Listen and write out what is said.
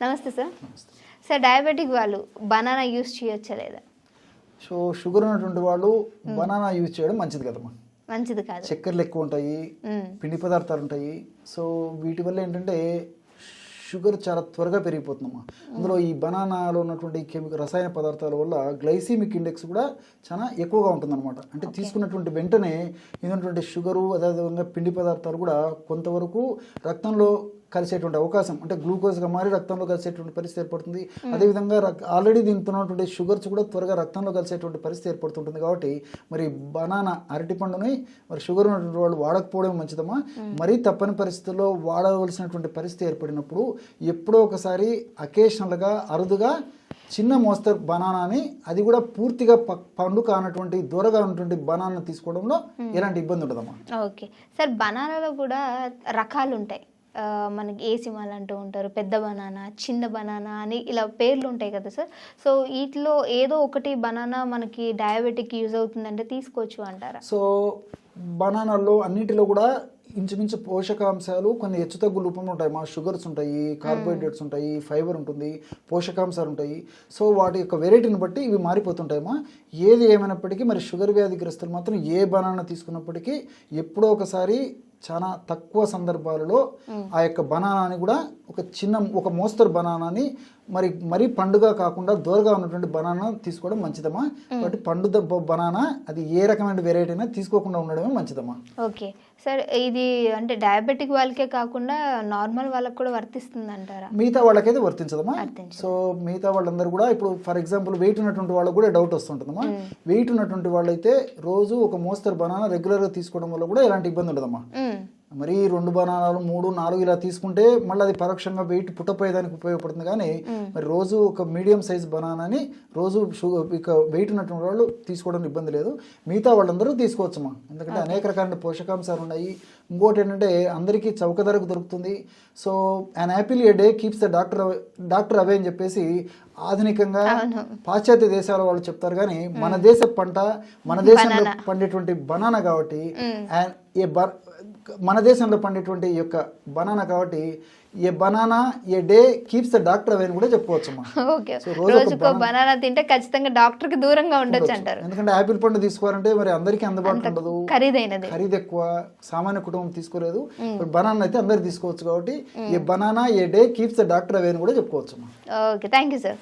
నమస్తే sir. Sir diabetic వాళ్ళు banana use చేయొచ్చా లేదా? సో షుగర్ ఉన్నటువంటి వాళ్ళు బనానా యూజ్ చేయడం మంచిది కదమ్మా. మంచిది కాదు, చక్కెరలు ఎక్కువ ఉంటాయి, పిండి పదార్థాలు ఉంటాయి. సో వీటి వల్ల ఏంటంటే షుగర్ చాలా త్వరగా పెరిగిపోతుందమ్మా. అందులో ఈ బనానాలో ఉన్నటువంటి రసాయన పదార్థాల వల్ల గ్లైసీమిక్ ఇండెక్స్ కూడా చాలా ఎక్కువగా ఉంటుందన్నమాట. అంటే తీసుకున్నటువంటి వెంటనే ఇటువంటి షుగరు అదేవిధంగా పిండి పదార్థాలు కూడా కొంతవరకు రక్తంలో కలిసేటువంటి అవకాశం, అంటే గ్లూకోజ్గా మారి రక్తంలో కలిసేటువంటి పరిస్థితి ఏర్పడుతుంది. అదేవిధంగా ఆల్రెడీ దీంతో ఉన్నటువంటి షుగర్స్ కూడా త్వరగా రక్తంలో కలిసేటువంటి పరిస్థితి ఏర్పడుతుంటుంది. కాబట్టి మరి బనానా అరటిపండుని మరి షుగర్ ఉన్నటువంటి వాళ్ళు వాడకపోవడం మంచిదమ్మా. మరీ తప్పని పరిస్థితుల్లో వాడవలసినటువంటి పరిస్థితి ఏర్పడినప్పుడు ఎప్పుడో ఒకసారి అకేషనల్గా అరుదుగా చిన్న మోస్తరు బనానాని, అది కూడా పూర్తిగా పండు కానటువంటి దూరగా ఉన్నటువంటి బనానా తీసుకోవడంలో ఎలాంటి ఇబ్బంది ఉండదమ్మా. ఓకే సార్, బనానాలో కూడా రకాలు ఉంటాయి. మనకి ఏసిమాల్ అంటూ ఉంటారు, పెద్ద బనానా, చిన్న బనానా అని ఇలా పేర్లు ఉంటాయి కదా సార్. సో వీటిలో ఏదో ఒకటి బనానా మనకి డయాబెటిక్ యూజ్ అవుతుందంటే తీసుకోవచ్చు అంటారా? సో బనానాల్లో అన్నిటిలో కూడా ఇంచుమించు పోషకాంశాలు కొన్ని హెచ్చుతగ్గు రూపంలో ఉంటాయి. మా షుగర్స్ ఉంటాయి, కార్బోహైడ్రేట్స్ ఉంటాయి, ఫైబర్ ఉంటుంది, పోషకాంశాలు ఉంటాయి. సో వాటి యొక్క వెరైటీని బట్టి ఇవి మారిపోతుంటాయమ్మా. ఏది ఏమైనప్పటికీ మరి షుగర్ వ్యాధిగ్రస్తులు మాత్రం ఏ బనానా తీసుకున్నప్పటికీ ఎప్పుడో ఒకసారి చాలా తక్కువ సందర్భాలలో ఆ యొక్క బనానాని కూడా ఒక మోస్తరు బనానాని మరీ పండుగ కాకుండా దూరగా ఉన్నటువంటి బనానా తీసుకోవడం మంచిదమ్మా. కాబట్టి పండు బనానా అది ఏ రకమైన వెరైటీ అయినా తీసుకోకుండా ఉండడమే మంచిదమ్మా. ఓకే సార్, ఇది అంటే డయాబెటిక్ వాళ్ళకే కాకుండా నార్మల్ వాళ్ళకి కూడా వర్తిస్తుంది అంటారా? మిగతా వాళ్ళకైతే వర్తించదమ్మా. సో మిగతా వాళ్ళందరూ కూడా ఇప్పుడు ఫర్ ఎగ్జాంపుల్ వెయిట్ ఉన్నటువంటి వాళ్ళకు కూడా డౌట్ వస్తుంటుందమ్మా. వెయిట్ ఉన్నటువంటి వాళ్ళైతే రోజు ఒక మోస్తరు బనానా రెగ్యులర్గా తీసుకోవడం వల్ల కూడా ఎలాంటి ఇబ్బంది ఉండదమ్మా. మరి 2 బనానాలు 3, 4 ఇలా తీసుకుంటే మళ్ళీ అది పరోక్షంగా వెయిట్ పుట్టపోయేదానికి ఉపయోగపడుతుంది. కానీ మరి రోజు ఒక మీడియం సైజ్ బనానాని రోజు ఇక వెయిట్ ఉన్నటువంటి వాళ్ళు తీసుకోవడం ఇబ్బంది లేదు. మిగతా వాళ్ళందరూ తీసుకోవచ్చమ్మా. ఎందుకంటే అనేక రకాల పోషకాంశాలు ఉన్నాయి. ఇంకోటి ఏంటంటే అందరికీ చౌక ధరకు దొరుకుతుంది. So an apple A day keeps the doctor away అని చెప్పేసి ఆధునికంగా పాశ్చాత్య దేశాల వాళ్ళు చెప్తారు. కానీ మన దేశ పంట, మన దేశంలో పండేటువంటి బనానా కాబట్టి మన దేశంలో పండేటువంటి ఈ యొక్క బనానా కాబట్టి a banana a day keeps the doctor away అని కూడా చెప్పుకోవచ్చమ్మా. రోజుకో బనానా తింటే ఖచ్చితంగా డాక్టర్ కి దూరంగా ఉండొచ్చు అంటారు. ఎందుకంటే యాపిల్ పండు తీసుకోవాలంటే మరి అందరికీ అందుబాటులో ఉండదు, ఖరీదు ఎక్కువ, సామాన్య కుటుంబం తీసుకోలేదు. బనానా అయితే అందరు తీసుకోవచ్చు. కాబట్టి a banana a day keeps the doctor away అని కూడా చెప్పుకోవచ్చమ్మా. Okay, thank you sir.